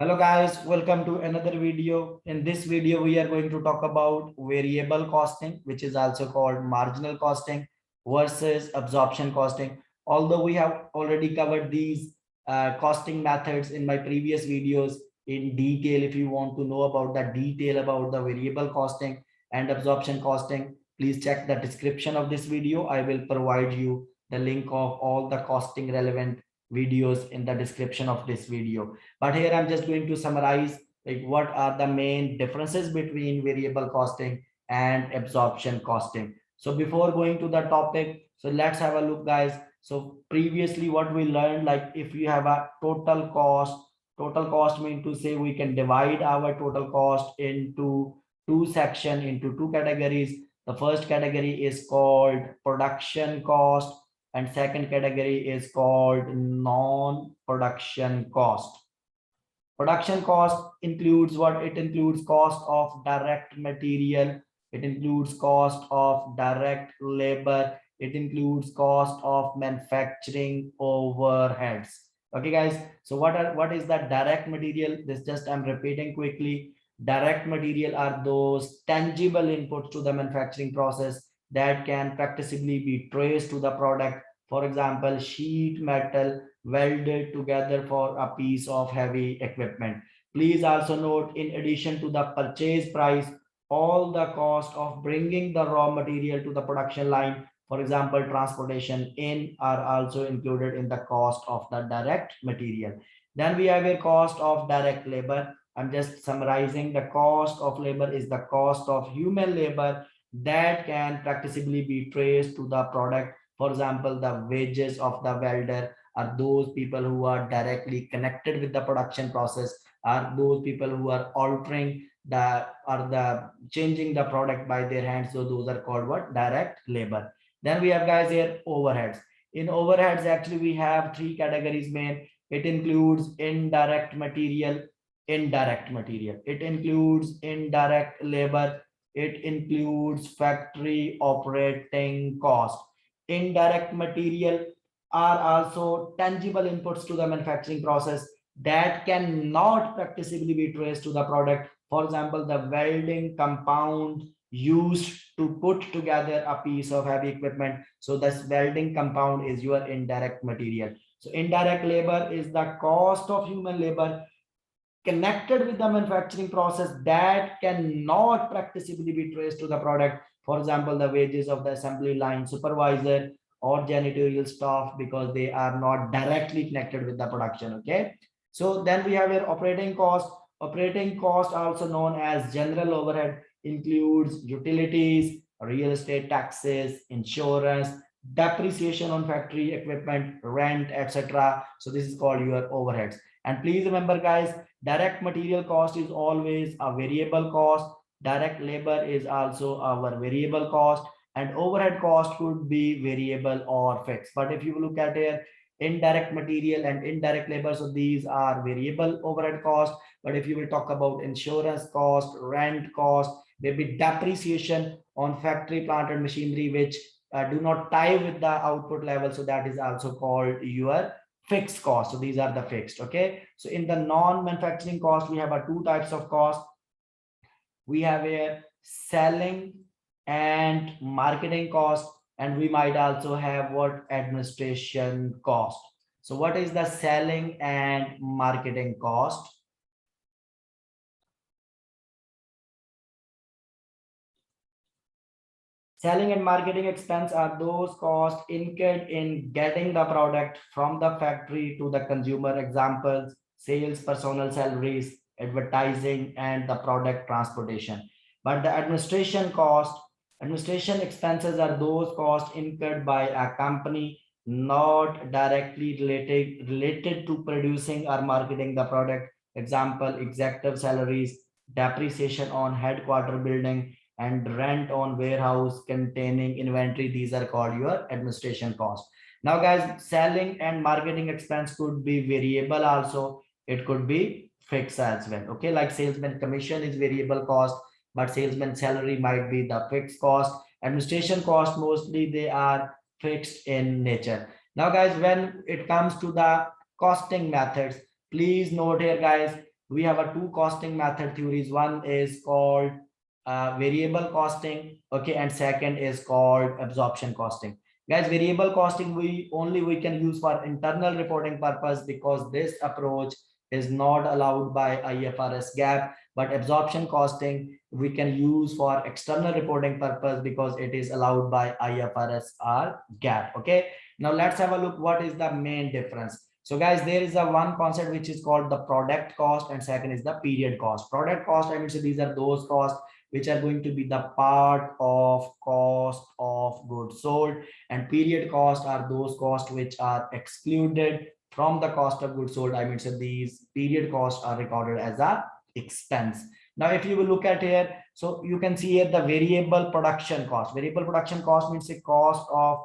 Hello guys, welcome to another video. In this video, we are going to talk about variable costing, which is also called marginal costing versus absorption costing. Although we have already covered these costing methods in my previous videos in detail. If you want to know about the detail about the variable costing and absorption costing, please check the description of this video. I will provide you the link of all the costing relevant videos in the description of this video. But here I'm just going to summarize like what are the main differences between variable costing and absorption costing. So before going to the topic, so let's have a look, guys. So previously what we learned, like if you have a total cost mean to say we can divide our total cost into into two categories. The first category is called production cost and second category is called non-production cost. Production cost includes what? It includes cost of direct material, it includes cost of direct labor, it includes cost of manufacturing overheads. Okay guys, so what is the direct material? This just I'm repeating quickly. Direct material are those tangible inputs to the manufacturing process that can practically be traced to the product. For example, sheet metal welded together for a piece of heavy equipment. Please also note, in addition to the purchase price, all the cost of bringing the raw material to the production line, for example, transportation in, are also included in the cost of the direct material. Then we have a cost of direct labor. I'm just summarizing. The cost of labor is the cost of human labor that can practically be traced to the product. For example, the wages of the welder are those people who are directly connected with the production process, are those people who are altering the changing the product by their hands. So those are called what? Direct labor. Then we have, guys, here overheads. In overheads, actually we have three categories main. It includes indirect material, it includes indirect labor, it includes factory operating cost. Indirect material are also tangible inputs to the manufacturing process that cannot practically be traced to the product. For example, the welding compound used to put together a piece of heavy equipment. So this welding compound is your indirect material. So indirect labor is the cost of human labor connected with the manufacturing process that cannot practically be traced to the product. For example, the wages of the assembly line supervisor or janitorial staff, because they are not directly connected with the production. Okay, so then we have your operating cost. Operating cost, also known as general overhead, includes utilities, real estate taxes, insurance, depreciation on factory equipment, rent, etc. So this is called your overheads. And please remember, guys, direct material cost is always a variable cost. Direct labor is also our variable cost, and overhead cost could be variable or fixed. But if you look at here, indirect material and indirect labor, so these are variable overhead cost. But if you will talk about insurance cost, rent cost, maybe depreciation on factory plant and machinery, which do not tie with the output level, so that is also called your fixed cost. So these are the fixed. Okay, so in the non-manufacturing cost, we have two types of cost. We have a selling and marketing cost, and we might also have what? Administration cost. So what is the selling and marketing cost? Selling and marketing expense are those costs incurred in getting the product from the factory to the consumer. Examples: sales, personnel salaries, advertising, and the product transportation. But the administration expenses are those costs incurred by a company not directly related to producing or marketing the product. Example: executive salaries, depreciation on headquarter building, and rent on warehouse containing inventory. These are called your administration cost. Now, guys, selling and marketing expense could be variable also, it could be fixed as well. Okay, like salesman commission is variable cost, but salesman salary might be the fixed cost. Administration cost, mostly they are fixed in nature. Now, guys, when it comes to the costing methods, please note here, guys, we have a two costing method theories. One is called variable costing, okay, and second is called absorption costing. Guys, variable costing we can use for internal reporting purpose, because this approach is not allowed by IFRS GAAP, but absorption costing we can use for external reporting purpose because it is allowed by IFRS or GAAP. Okay, now let's have a look what is the main difference. So guys, there is a one concept which is called the product cost, and second is the period cost. Product cost, I mean, so these are those costs which are going to be the part of cost of goods sold, and period cost are those costs which are excluded from the cost of goods sold. I mean, so these period costs are recorded as a expense. Now if you will look at here, so you can see here the variable production cost. Variable production cost means the cost of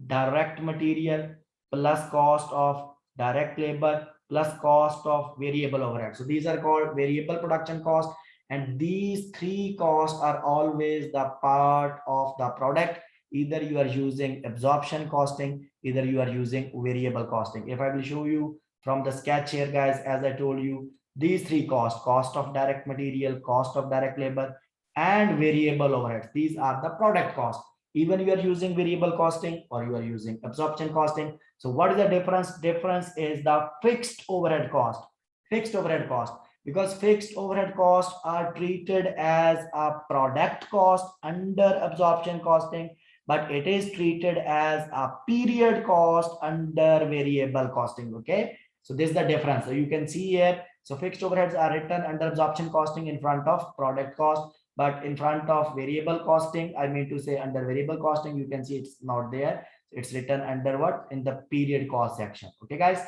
direct material plus cost of direct labor plus cost of variable overhead. So these are called variable production cost, and these three costs are always the part of the product. Either you are using absorption costing, either you are using variable costing. If I will show you from the sketch here, guys, as I told you, these three costs, cost of direct material, cost of direct labor, and variable overheads, these are the product cost. Even you are using variable costing or you are using absorption costing. So what is the difference? Difference is the fixed overhead cost. Fixed overhead cost, because fixed overhead costs are treated as a product cost under absorption costing, but it is treated as a period cost under variable costing. Okay, so this is the difference. So you can see here, so fixed overheads are written under absorption costing in front of product cost, but in front of variable costing, I mean to say under variable costing, you can see it's not there. It's written under what? In the period cost section. Okay, guys.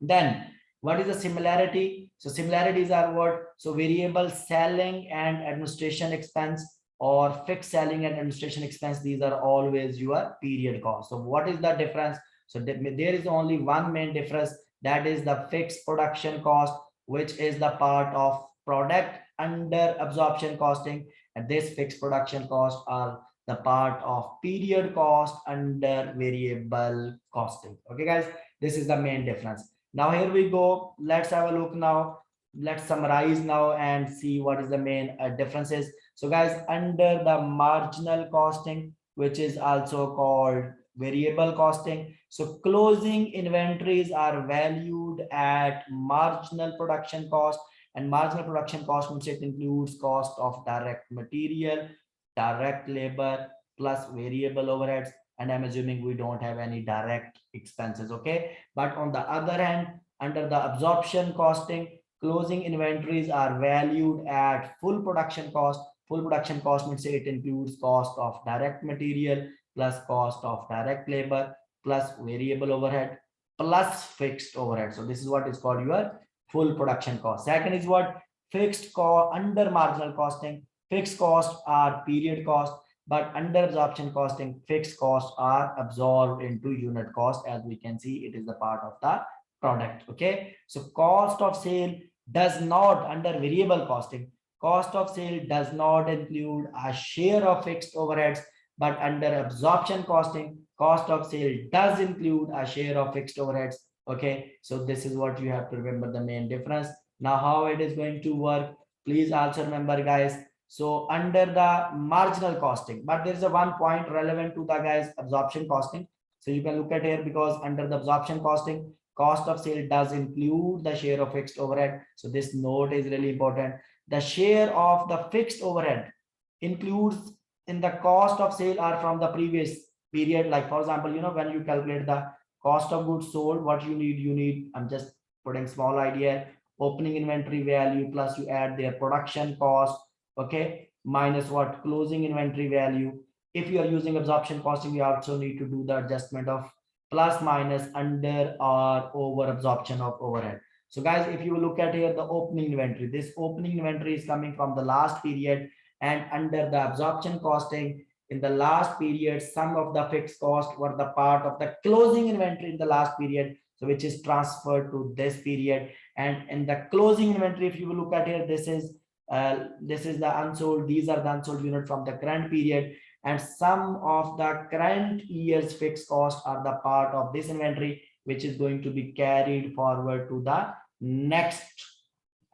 Then what is the similarity? So similarities are what? So variable selling and administration expense or fixed selling and administration expense, these are always your period cost. So what is the difference? So there is only one main difference, that is the fixed production cost, which is the part of product under absorption costing, and this fixed production cost are the part of period cost under variable costing. Okay, guys, this is the main difference. Now here we go. Let's have a look now. Let's summarize now and see what is the main differences. So guys, under the marginal costing, which is also called variable costing, so closing inventories are valued at marginal production cost, and marginal production cost means it includes cost of direct material, direct labor plus variable overheads, and I'm assuming we don't have any direct expenses. Okay, but on the other hand, under the absorption costing, closing inventories are valued at full production cost. Full production cost means it includes cost of direct material plus cost of direct labor plus variable overhead plus fixed overhead. So this is what is called your full production cost. Second is what? Fixed cost. Under marginal costing, fixed costs are period cost, but under absorption costing, fixed costs are absorbed into unit cost. As we can see, it is the part of the product. Okay, so cost of sale does not, under variable costing, cost of sale does not include a share of fixed overheads, but under absorption costing, cost of sale does include a share of fixed overheads. Okay, so this is what you have to remember, the main difference. Now how it is going to work, please also remember, guys. So under the marginal costing, but there is a one point relevant to the, guys, absorption costing. So you can look at here, because under the absorption costing, cost of sale does include the share of fixed overhead. So this note is really important. The share of the fixed overhead includes in the cost of sale are from the previous period. Like for example, when you calculate the cost of goods sold, what you need, I'm just putting small idea, opening inventory value plus you add their production cost, okay, minus what? Closing inventory value. If you are using absorption costing, you also need to do the adjustment of plus minus under or over absorption of overhead. So guys, if you look at here, the opening inventory, this opening inventory is coming from the last period, and under the absorption costing, in the last period, some of the fixed costs were the part of the closing inventory in the last period, so which is transferred to this period. And in the closing inventory, if you look at here, this is the unsold, these are the unsold unit from the current period, and some of the current year's fixed costs are the part of this inventory, which is going to be carried forward to the next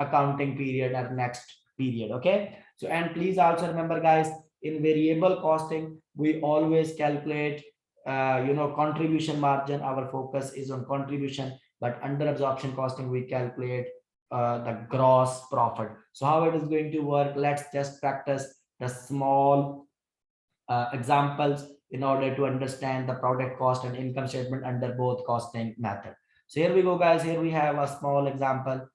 accounting period or next period. Okay, so and please also remember guys, in variable costing we always calculate contribution margin. Our focus is on contribution, but under absorption costing we calculate the gross profit. So how it is going to work, let's just practice the small examples in order to understand the product cost and income statement under both costing method. So here we go guys, here we have a small example.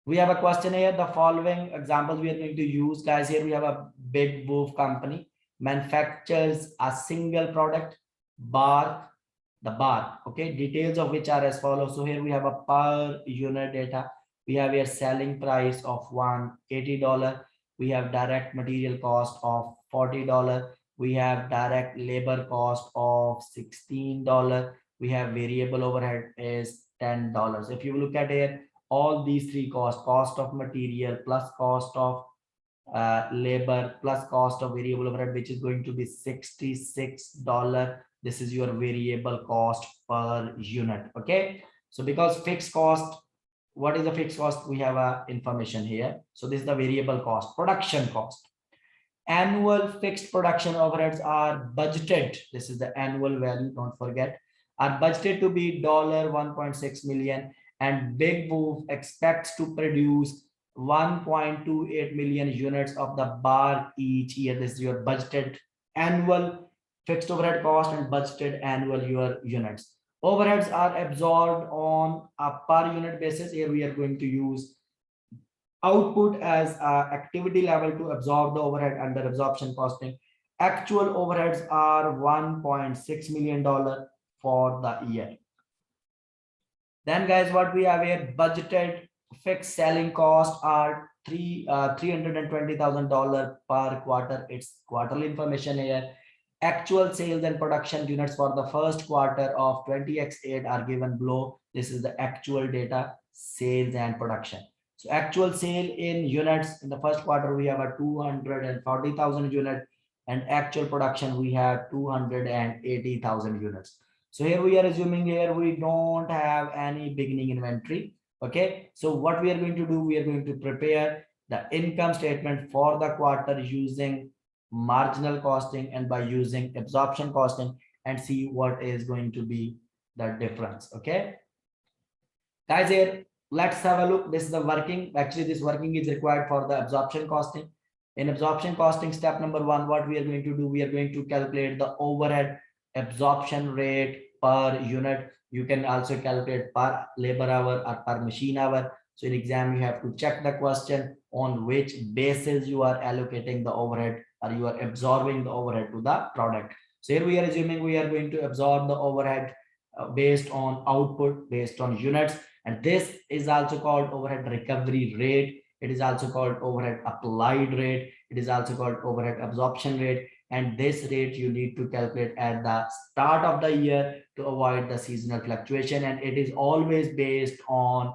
We have a question here. The following examples we are going to use guys. Here we have a big wolf company manufactures a single product, bar, the bar. Okay, details of which are as follows. So here we have a per unit data. We have a selling price of $180. We have direct material cost of $40. We have direct labor cost of $16. We have variable overhead is $10. If you look at here, all these three costs, cost of material plus cost of labor plus cost of variable overhead, which is going to be $66. This is your variable cost per unit. Okay, so because fixed cost, what is the fixed cost? We have a information here. So this is the variable cost, production cost. Annual fixed production overheads are budgeted. This is the annual value, don't forget, are budgeted to be $1.6 million, and Big Wolf expects to produce 1.28 million units of the bar each year. This is your budgeted annual fixed overhead cost and budgeted annual your units. Overheads are absorbed on a per unit basis. Here we are going to use output as activity level to absorb the overhead under absorption costing. Actual overheads are $1.6 million for the year. Then guys, what we have here, budgeted fixed selling costs are $320,000 per quarter. It's quarterly information here. Actual sales and production units for the first quarter of 20x8 are given below. This is the actual data, sales and production. So actual sale in units in the first quarter, we have a 240,000 unit, and actual production we have 280,000 units. So here we are assuming here we don't have any beginning inventory. Okay, so what we are going to do, we are going to prepare the income statement for the quarter using marginal costing and by using absorption costing, and see what is going to be the difference. Okay guys, here let's have a look. This is the working. Actually this working is required for the absorption costing. In absorption costing, step number one, what we are going to do, we are going to calculate the overhead absorption rate per unit. You can also calculate per labor hour or per machine hour. So in exam you have to check the question on which basis you are allocating the overhead or you are absorbing the overhead to the product. So here we are assuming we are going to absorb the overhead based on output, based on units, and this is also called overhead recovery rate. It is also called overhead applied rate. It is also called overhead absorption rate. And this rate you need to calculate at the start of the year to avoid the seasonal fluctuation. And it is always based on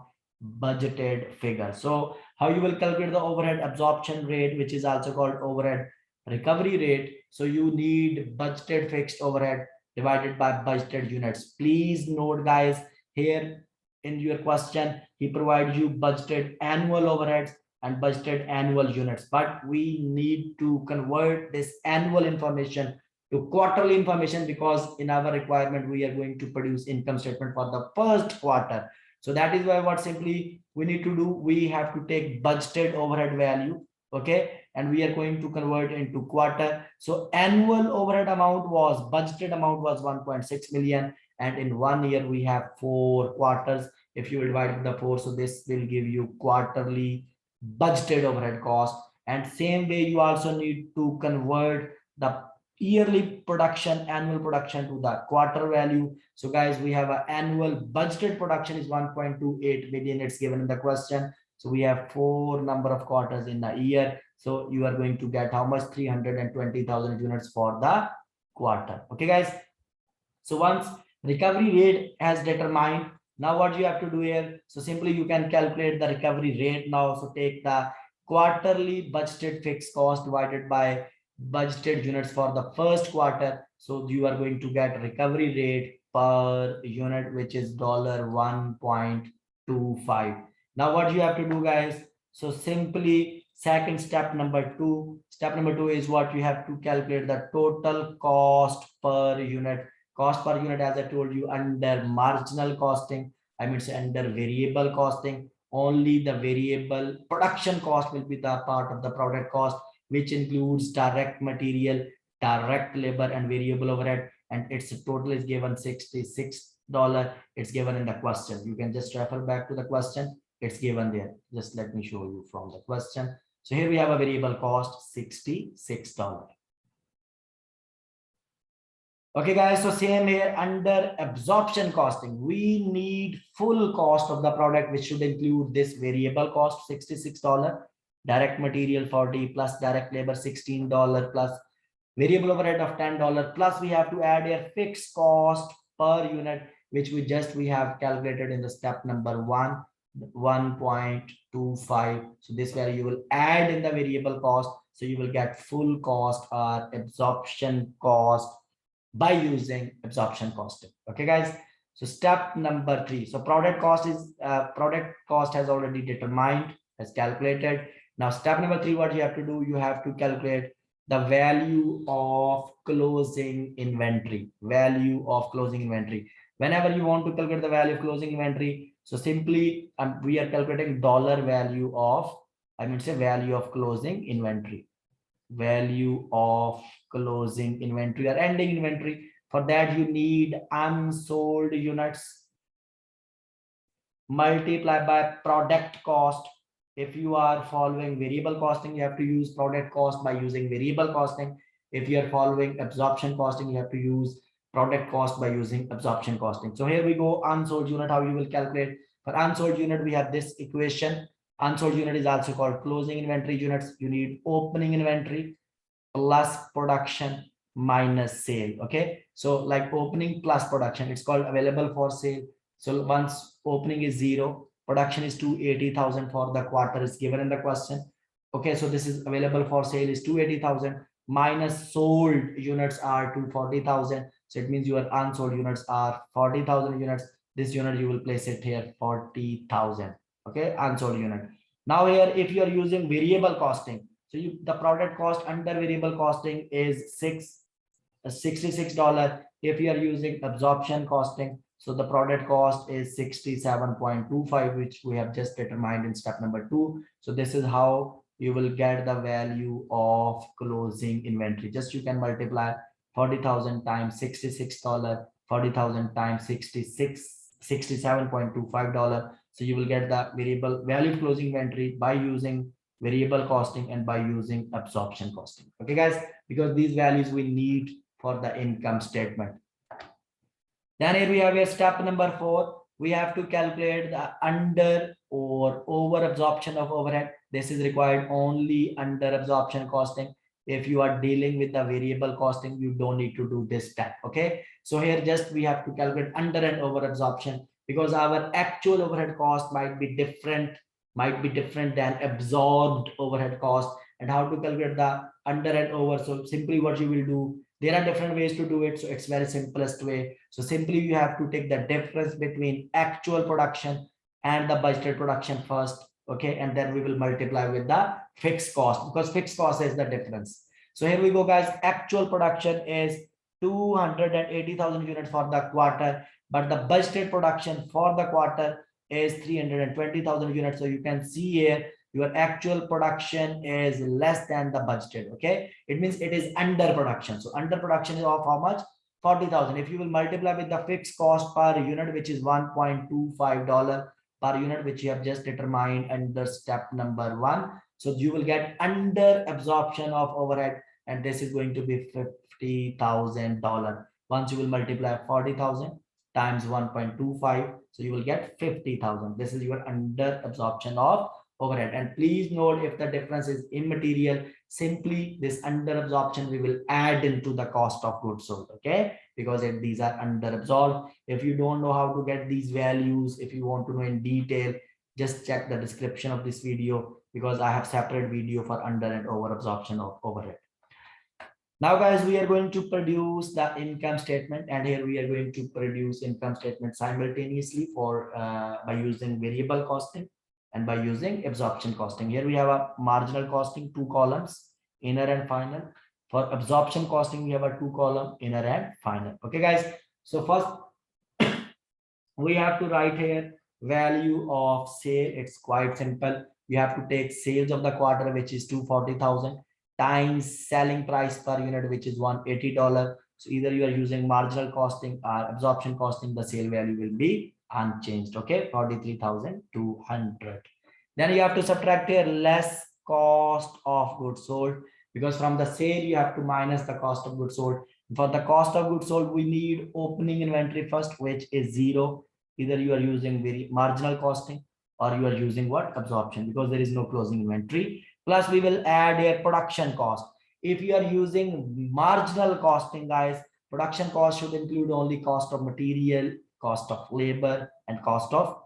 budgeted figure. So how you will calculate the overhead absorption rate, which is also called overhead recovery rate. So you need budgeted fixed overhead divided by budgeted units. Please note guys, here in your question, he provides you budgeted annual overheads and budgeted annual units, but we need to convert this annual information to quarterly information, because in our requirement we are going to produce income statement for the first quarter. So that is why what simply we need to do, we have to take budgeted overhead value, okay, and we are going to convert into quarter. So annual overhead amount was, budgeted amount was 1.6 million, and in 1 year we have 4 quarters. If you divide the 4, so this will give you quarterly budgeted overhead cost. And same way you also need to convert the yearly production, annual production, to the quarter value. So guys, we have an annual budgeted production is 1.28 million. It's given in the question. So we have 4 number of quarters in a year. So you are going to get how much? 320,000 units for the quarter. Okay guys, so once recovery rate has determined, now what you have to do here, so simply you can calculate the recovery rate now. So take the quarterly budgeted fixed cost divided by budgeted units for the first quarter. So you are going to get recovery rate per unit, which is $1.6 1.25. Now what you have to do, guys? So simply second step number two. Step number two is what you have to calculate the total cost per unit. Cost per unit, as I told you, under marginal costing. I mean, say under variable costing. Only the variable production cost will be the part of the product cost, which includes direct material, direct labor, and variable overhead. And its total is given $66. It's given in the question. You can just refer back to the question. It's given there. Just let me show you from the question. So here we have a variable cost, $66. Okay, guys, so same here under absorption costing, we need full cost of the product, which should include this variable cost, $66, direct material 40 plus direct labor $16 plus variable overhead of $10, plus we have to add a fixed cost per unit, which we have calculated in the step number 1.25. So this value you will add in the variable cost, so you will get full cost or absorption cost by using absorption costing. Okay, guys. So step number 3. So product cost has already determined, has calculated. Now step number 3, what you have to do, you have to calculate the value of closing inventory. Value of closing inventory. Whenever you want to calculate the value of closing inventory, so simply we are calculating dollar value of, value of closing inventory. Value of closing inventory or ending inventory. For that you need unsold units multiplied by product cost. If you are following variable costing, you have to use product cost by using variable costing. If you are following absorption costing, you have to use product cost by using absorption costing. So here we go, unsold unit, how you will calculate. For unsold unit, we have this equation. Unsold unit is also called closing inventory units. You need opening inventory plus production minus sale. Okay, so like opening plus production, it's called available for sale. So once opening is 0, production is 280,000 for the quarter is given in the question. Okay, so this is available for sale is 280,000 minus sold units are 240,000. So it means your unsold units are 40,000 units. This unit you will place it here 40,000. Okay, unsold unit. Now here, if you are using variable costing, so the product cost under variable costing is $66. If you are using absorption costing, so the product cost is 67.25, which we have just determined in step number 2. So this is how you will get the value of closing inventory. Just you can multiply 40,000 times $66, 40,000 times $67.25. So you will get the variable value of closing inventory by using variable costing and by using absorption costing. Okay, guys, because these values we need for the income statement. Then here we have a step number 4. We have to calculate the under or over absorption of overhead. This is required only under absorption costing. If you are dealing with the variable costing, you don't need to do this step. Okay, so here just we have to calculate under and over absorption, because our actual overhead cost might be different than absorbed overhead cost. And how to calculate the under and over? So simply what you will do, there are different ways to do it, so it's very simplest way. So simply you have to take the difference between actual production and the budgeted production first. Okay, and then we will multiply with the fixed cost, because fixed cost is the difference. So here we go, guys. Actual production is 280,000 units for the quarter, but the budgeted production for the quarter is 320,000 units. So you can see here your actual production is less than the budgeted. Okay, it means it is under production. So under production is of how much? 40,000. If you will multiply with the fixed cost per unit, which is $1.25 per unit, which you have just determined under step number 1, so you will get under absorption of overhead, and this is going to be $50,000. Once you will multiply 40,000 times 1.25, so you will get 50,000. This is your under absorption of overhead. And please note, if the difference is immaterial, simply this under absorption we will add into the cost of goods sold. Okay, because these are under absorbed. If you don't know how to get these values, if you want to know in detail, just check the description of this video, because I have separate video for under and over absorption of overhead. Now guys, we are going to produce the income statement, and here we are going to produce income statement simultaneously for by using variable costing and by using absorption costing. Here we have a marginal costing, 2 columns, inner and final. For absorption costing, we have a 2 column, inner and final. Okay guys, so first we have to write here value of sale. It's quite simple. You have to take sales of the quarter, which is 240,000, times selling price per unit, which is $180. So either you are using marginal costing or absorption costing, the sale value will be unchanged. Okay, 43,200. Then you have to subtract here less cost of goods sold, because from the sale you have to minus the cost of goods sold. For the cost of goods sold, we need opening inventory first, which is 0. Either you are using very marginal costing or you are using what, absorption, because there is no closing inventory. Plus we will add a production cost. If you are using marginal costing, guys, production cost should include only cost of material, cost of labor, and cost of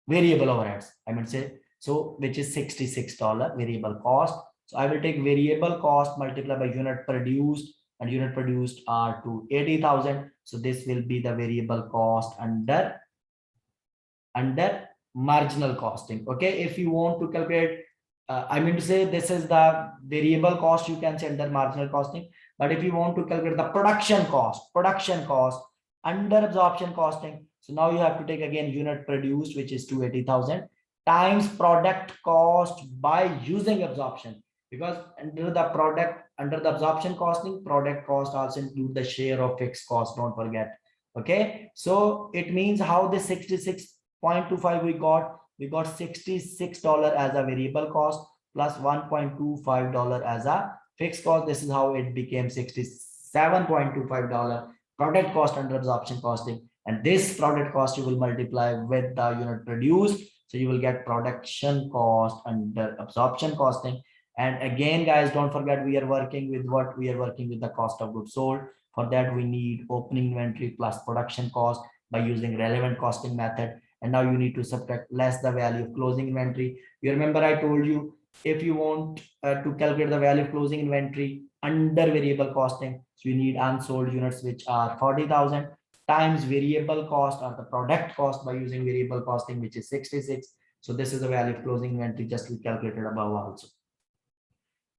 variable overheads, I mean say, so which is $66 variable cost. So I will take variable cost multiplied by unit produced, and unit produced are to 80,000. So this will be the variable cost under marginal costing. Okay, if you want to calculate, I mean to say, this is the variable cost, you can say under marginal costing. But if you want to calculate the production cost under absorption costing, so now you have to take again unit produced, which is 280,000, times product cost by using absorption, because under the absorption costing, product cost also include the share of fixed cost, don't forget. Okay, so it means how the 66.25 we got $66 as a variable cost plus $1.25 as a fixed cost. This is how it became $67.25 product cost under absorption costing. And this product cost you will multiply with the unit produced, so you will get production cost under absorption costing. And again guys, don't forget, we are working with what, we are working with the cost of goods sold. For that we need opening inventory plus production cost by using relevant costing method. And now you need to subtract less the value of closing inventory. You remember I told you, if you want to calculate the value of closing inventory under variable costing, so you need unsold units, which are 40,000, times variable cost or the product cost by using variable costing, which is 66. So this is the value of closing inventory, just we calculated above also.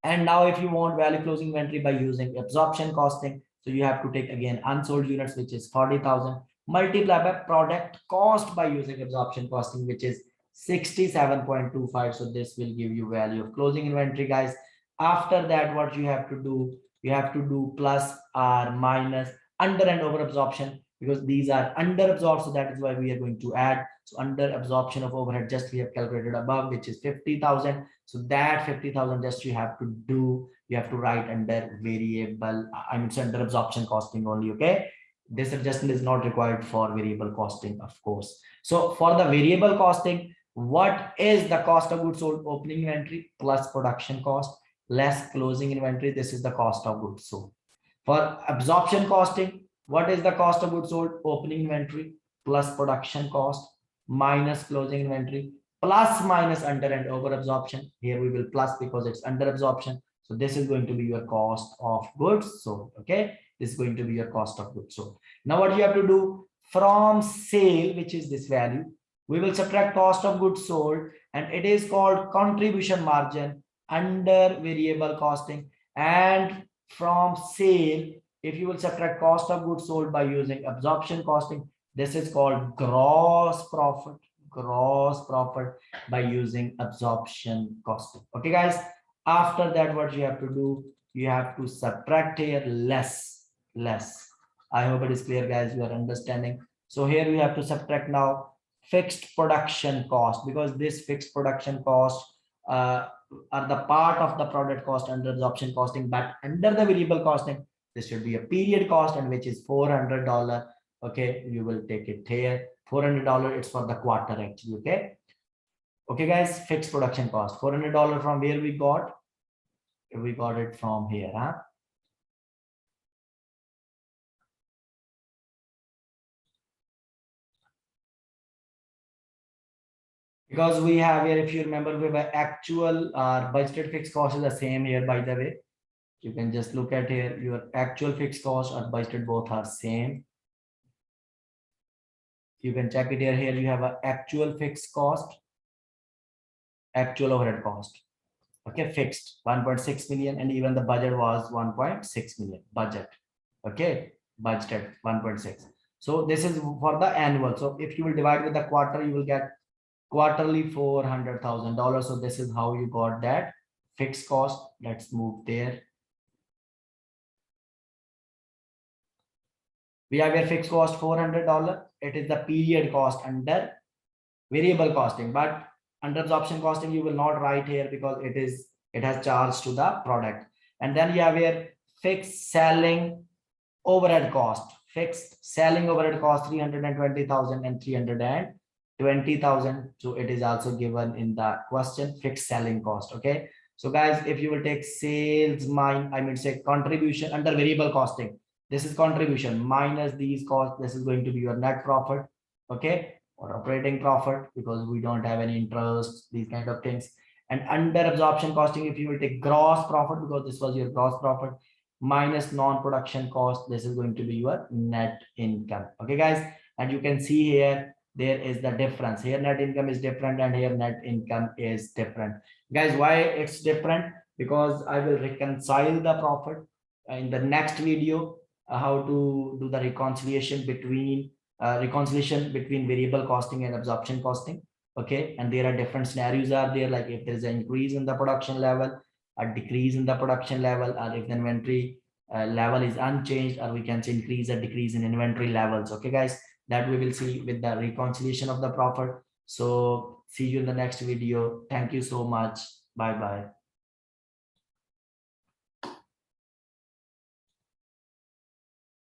And now if you want value closing inventory by using absorption costing, so you have to take again unsold units, which is 40,000, multiply by product cost by using absorption costing, which is 67.25. So this will give you value of closing inventory, guys. After that, what you have to do, you have to do plus or minus under and over absorption, because these are under absorbed. So that is why we are going to add. So under absorption of overhead, just we have calculated above, which is 50,000. So that 50,000 just you have to do, you have to write under variable, I mean, it's under absorption costing only. Okay, this adjustment is not required for variable costing, of course. So for the variable costing, what is the cost of goods sold? Opening inventory plus production cost less closing inventory. This is the cost of goods sold. For absorption costing, what is the cost of goods sold? Opening inventory plus production cost minus closing inventory plus minus under and over absorption. Here we will plus because it's under absorption. So this is going to be your cost of goods sold. Okay, this is going to be your cost of goods sold. Now what you have to do, from sale, which is this value, we will subtract cost of goods sold, and it is called contribution margin under variable costing. And from sale, if you will subtract cost of goods sold by using absorption costing, this is called gross profit by using absorption costing. Okay guys, after that what you have to do, you have to subtract here less. I hope it is clear, guys, you are understanding. So here we have to subtract now fixed production cost, because this fixed production cost are the part of the product cost under absorption costing, but under the variable costing this should be a period cost, and which is $400. Okay, you will take it here, $400. It's for the quarter actually. Okay guys, fixed production cost $400. From where we got it from here, huh? Because we have here, if you remember, we have actual budgeted fixed cost is the same here, by the way. You can just look at here, your actual fixed cost or budgeted, both are same. You can check it here. Here you have an actual fixed cost, actual overhead cost. Okay, fixed 1.6 million, and even the budget was 1.6 million budget. Okay, budgeted 1.6. So this is for the annual. So if you will divide with the quarter, you will get quarterly $400,000. So this is how you got that fixed cost. Let's move there. We have a fixed cost $400. It is the period cost under variable costing, but under absorption costing you will not write here because it has charged to the product. And then you have a fixed selling overhead cost. Fixed selling overhead cost 320,000 and 320,000. So it is also given in the question, fixed selling cost. Okay, so guys, if you will take sales say contribution under variable costing, this is contribution minus these costs. This is going to be your net profit. Okay, or operating profit, because we don't have any interest, these kind of things. And under absorption costing, if you will take gross profit, because this was your gross profit, minus non-production cost, this is going to be your net income. Okay guys, and you can see here there is the difference. Here net income is different and here net income is different. Guys, why it's different? Because I will reconcile the profit in the next video, how to do the reconciliation between variable costing and absorption costing. Okay, and there are different scenarios are there, like if there is an increase in the production level, a decrease in the production level, or if the inventory level is unchanged, or we can say increase or decrease in inventory levels. Okay guys, that we will see with the reconciliation of the profit. So see you in the next video. Thank you so much. Bye bye.